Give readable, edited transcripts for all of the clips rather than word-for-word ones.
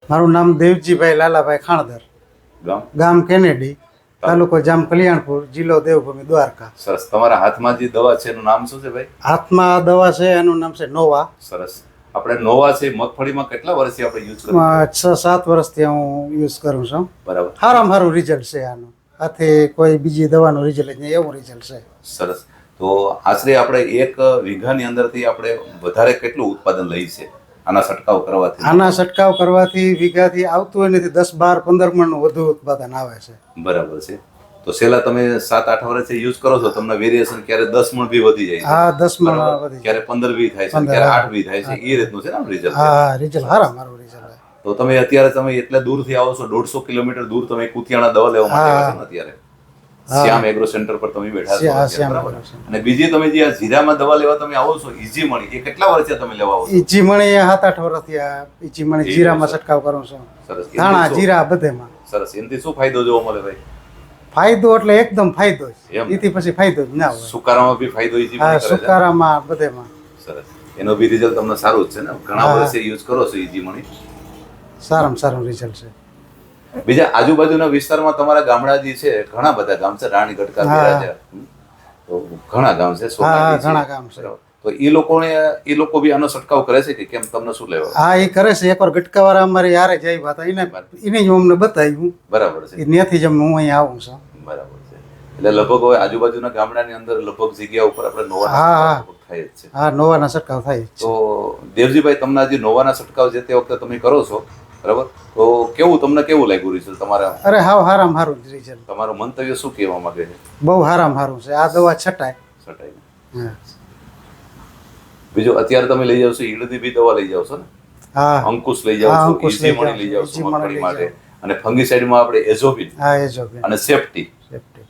મારું નામ દેવજીભાઈ લાલાભાઈ ખાણદર, ગામ ગામ કેનેડી, તાલુકો જામ કલ્યાણપુર, જિલ્લો દેવભૂમિ દ્વારકા. સરસ. તમારા હાથમાં જે દવા છે એનું નામ શું છે ભાઈ? હાથમાં દવા છે એનું નામ છે નોવા. સરસ. આપણે નોવા છે મગફળીમાં કેટલા વર્ષથી આપણે યુઝ કરીએ? 6-7 વર્ષથી હું યુઝ કરું છું. બરાબર. સારામાં સારું રિઝલ્ટ છે આનું. આથી કોઈ બીજી દવાનું રિઝલ્ટ જ નહીં, એવું રિઝલ્ટ છે. સરસ. તો આશરે આપણે 1 વીઘાની અંદરથી આપણે વધારે કેટલું ઉત્પાદન લઈએ છે આના છંટકાવ કરવાથી? આના છંટકાવ કરવાથી વીઘાથી આવતું હોય નથી 10, 12, 15 મણનું વધુ ઉત્પાદન આવે છે. બરાબર છે. તો છેલ્લા તમે 7-8 વર્ષથી યુઝ કરો છો, તમને વેરિએશન ક્યારે 10 મણ બી વધી જાય છે? હા, 10 મણ વધી જાય. ક્યારે 15 બી થાય છે, ક્યારે 8 બી થાય છે. એ રીતનું છે ને રિઝલ્ટ? હા, રિઝલ્ટ સારામાં સારું રિઝલ્ટ. તો તમે અત્યારે એટલે દૂરથી આવો છો, 150 કિલોમીટર દૂર તમે કુતિયાણા દવા લેવા માટે આવ્યા છો ને અત્યારે? શ્યામ એગ્રો સેન્ટર પર તમે બેઠા છો અત્યારે, બરાબર? અને બીજી તમે જે આ જીરામાં દવા લેવા તમે આવો છો, ઈજી મણી, એ કેટલા વર્ષથી તમે લેવા આવો છો? ઈજી મણી 7-8 વર્ષથી આ ઈજી મણી જીરામાં છંટકાવ કરું છું. સરસ. ધાણા જીરા બધેમાં. સરસ. એનાથી શું ફાયદો જોવા મળે ભાઈ? ફાયદો એટલે એકદમ ફાયદો જ. એમ? એથી પછી ફાયદો જ ના હોય. સુકારામાં બી ફાયદો ઈજી હા, મણી કરે છે? સુકારામાં બધેમાં. સરસ. એનો બી રિઝલ્ટ તમને સારું જ છે ને? ઘણા વર્ષે યુઝ કરો છો ઈજી મણી? સારામાં સારું રિઝલ્ટ છે. બીજા આજુબાજુના વિસ્તારમાં તમારા ગામડા જે છે, ઘણા બધા ગામ છે, રાણી ગટકા, બિરાજા, તો ઘણા ગામ છે, હા, સોનાલી છે. ઘણા ગામ છે. તો એ લોકો બી આનો છંટકાવ કરે છે કે કેમ? તમને શું લેવા? હા, એ કરે છે. એકવાર ગટકાવાળા અમારી હારે જ આવ્યા હતા, એને જ અમને બતાવ્યું. બરાબર છે. ત્યાંથી જ હું અહીંયા આવું છું. બરાબર છે. એટલે લગભગ હવે આજુબાજુના ગામડાની અંદર લગભગ જગ્યા ઉપર આપણે નોવાના હા, છંટકાવ થાય જ છે. હા, નોવાના છંટકાવ થાય જ છે. તો દેવજીભાઈ, તમને જે નોવાના છંટકાવ જે તે વખતે તમે કરો છો, બરાબર, તો તમને કેવું લાગ્યું રિઝલ્ટ તમારા? અરે હાવ હારામાં હારું રિઝલ્ટ. તમારું મંતવ્ય શું કહેવા માંગે છે? બહુ હારામાં હારું છે. આ દવા છટાય. છટાઈને. બીજું અત્યારે તમે લઈ જાવ છો ઈડની બી દવા લઈ જાવ છો ને? હા, અંકુશ લઈ જાવ છો, ઈઝી મણી લઈ જાવ છો મગફળી માટે, અને ફંગીસાઇડમાં આપણે એઝોબિન હા, એ જો અને સેફટી,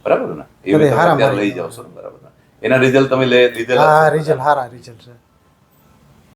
બરાબર ને? એ બધે બી તમે હારામાં અત્યારે લઈ જાવ છો ને? બરાબર ને? એના રિઝલ્ટ તમે લીધેલા? હા, રિઝલ્ટ હારા રિઝલ્ટ છે.